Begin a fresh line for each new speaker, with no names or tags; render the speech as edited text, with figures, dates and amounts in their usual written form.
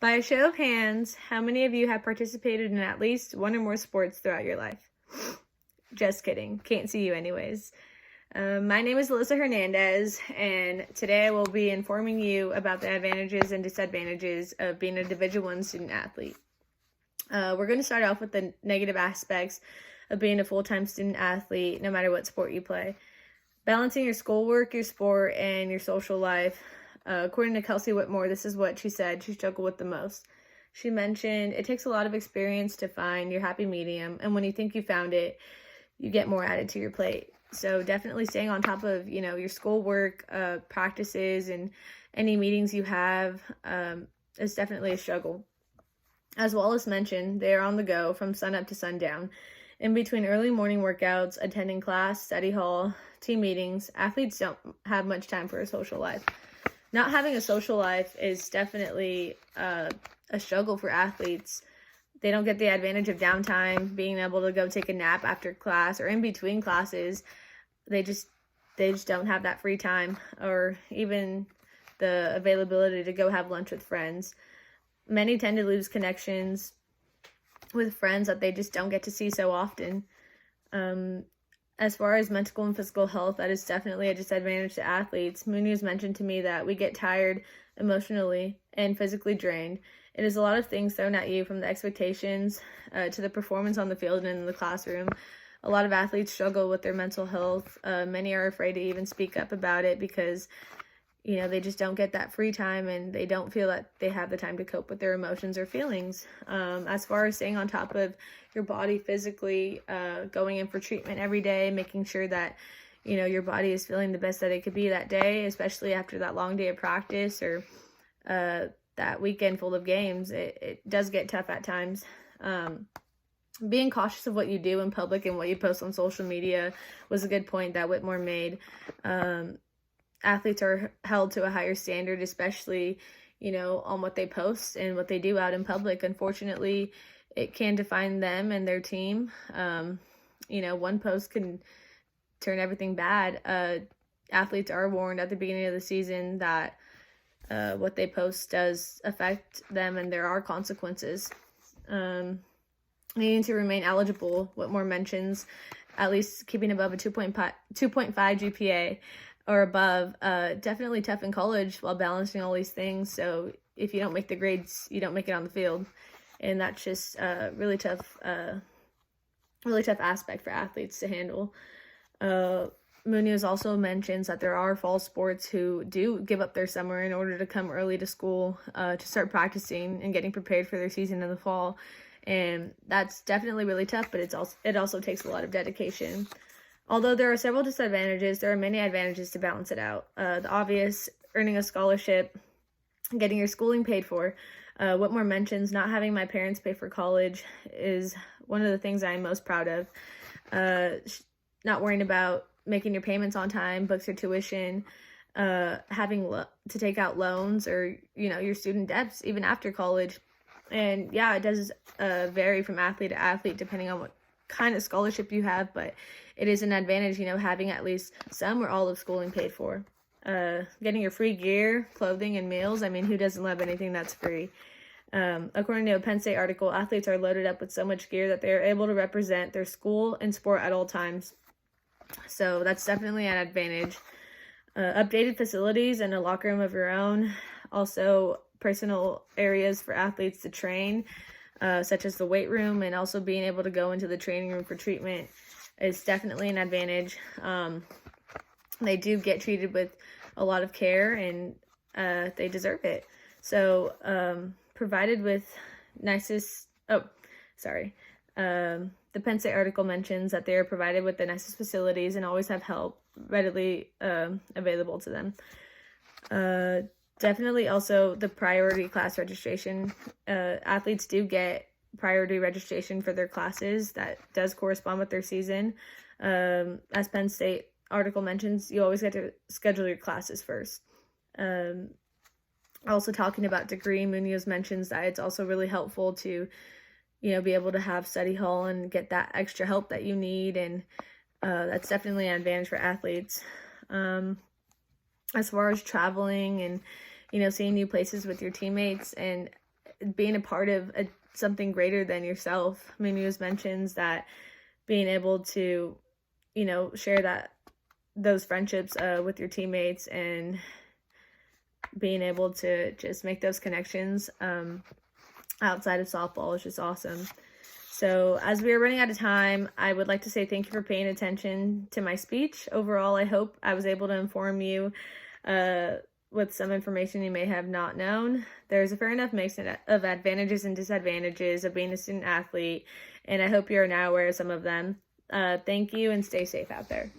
By a show of hands, how many of you have participated in at least one or more sports throughout your life? Just kidding. Can't see you anyways. My name is Alyssa Hernandez, and today I will be informing you about the advantages and disadvantages of being a Division I student athlete. We're going to start off with the negative aspects of being a full-time student athlete, no matter what sport you play. Balancing your schoolwork, your sport, and your social life. According to Kelsey Whitmore, this is what she said she struggled with the most. She mentioned it takes a lot of experience to find your happy medium, and when you think you found it, you get more added to your plate. So definitely staying on top of, your schoolwork, practices, and any meetings you have is definitely a struggle. As Wallace mentioned, they are on the go from sunup to sundown. In between early morning workouts, attending class, study hall, team meetings, athletes don't have much time for a social life. Not having a social life is definitely a struggle for athletes. They don't get the advantage of downtime, being able to go take a nap after class or in between classes. They just don't have that free time or even the availability to go have lunch with friends. Many tend to lose connections with friends that they just don't get to see so often. As far as mental and physical health, that is definitely a disadvantage to athletes. Munoz mentioned to me that we get tired emotionally and physically drained. It is a lot of things thrown at you, from the expectations to the performance on the field and in the classroom. A lot of athletes struggle with their mental health. Many are afraid to even speak up about it because, they just don't get that free time and they don't feel that they have the time to cope with their emotions or feelings. As far as staying on top of your body physically, going in for treatment every day, making sure that, your body is feeling the best that it could be that day, especially after that long day of practice or that weekend full of games, it does get tough at times. Being cautious of what you do in public and what you post on social media was a good point that Whitmore made. Athletes are held to a higher standard, especially, on what they post and what they do out in public. Unfortunately, it can define them and their team. One post can turn everything bad. Athletes are warned at the beginning of the season that what they post does affect them and there are consequences. Needing to remain eligible, Whitmore mentions at least keeping above a 2.5 GPA or above. Definitely tough in college while balancing all these things. So if you don't make the grades, you don't make it on the field. And that's just a really tough aspect for athletes to handle. Munoz also mentions that there are fall sports who do give up their summer in order to come early to school to start practicing and getting prepared for their season in the fall. And that's definitely really tough, but it also takes a lot of dedication. Although there are several disadvantages, there are many advantages to balance it out. The obvious, earning a scholarship, getting your schooling paid for. Whitmore mentions not having my parents pay for college is one of the things I'm most proud of. Not worrying about making your payments on time, books or tuition, having to take out loans or, your student debts even after college. And yeah, it does vary from athlete to athlete depending on what kind of scholarship you have, but it is an advantage, having at least some or all of schooling paid for. Getting your free gear, clothing, and meals. I mean, who doesn't love anything that's free? According to a Penn State article, athletes are loaded up with so much gear that they are able to represent their school and sport at all times. So that's definitely an advantage. Updated facilities and a locker room of your own. Also, personal areas for athletes to train, such as the weight room, and also being able to go into the training room for treatment is definitely an advantage. They do get treated with a lot of care and they deserve it. So provided with the Penn State article mentions that they are provided with the nicest facilities and always have help readily available to them. Definitely also the priority class registration. Athletes do get priority registration for their classes. That does correspond with their season. As Penn State article mentions, you always get to schedule your classes first. Also talking about degree, Munoz mentions that it's also really helpful to, be able to have study hall and get that extra help that you need. And that's definitely an advantage for athletes. As far as traveling and, seeing new places with your teammates and being a part of something greater than yourself. I mean, he just mentions that being able to, share those friendships with your teammates and being able to just make those connections outside of softball is just awesome. So as we are running out of time, I would like to say thank you for paying attention to my speech. Overall, I hope I was able to inform you with some information you may have not known. There's a fair enough mix of advantages and disadvantages of being a student athlete, and I hope you are now aware of some of them. Thank you, and stay safe out there.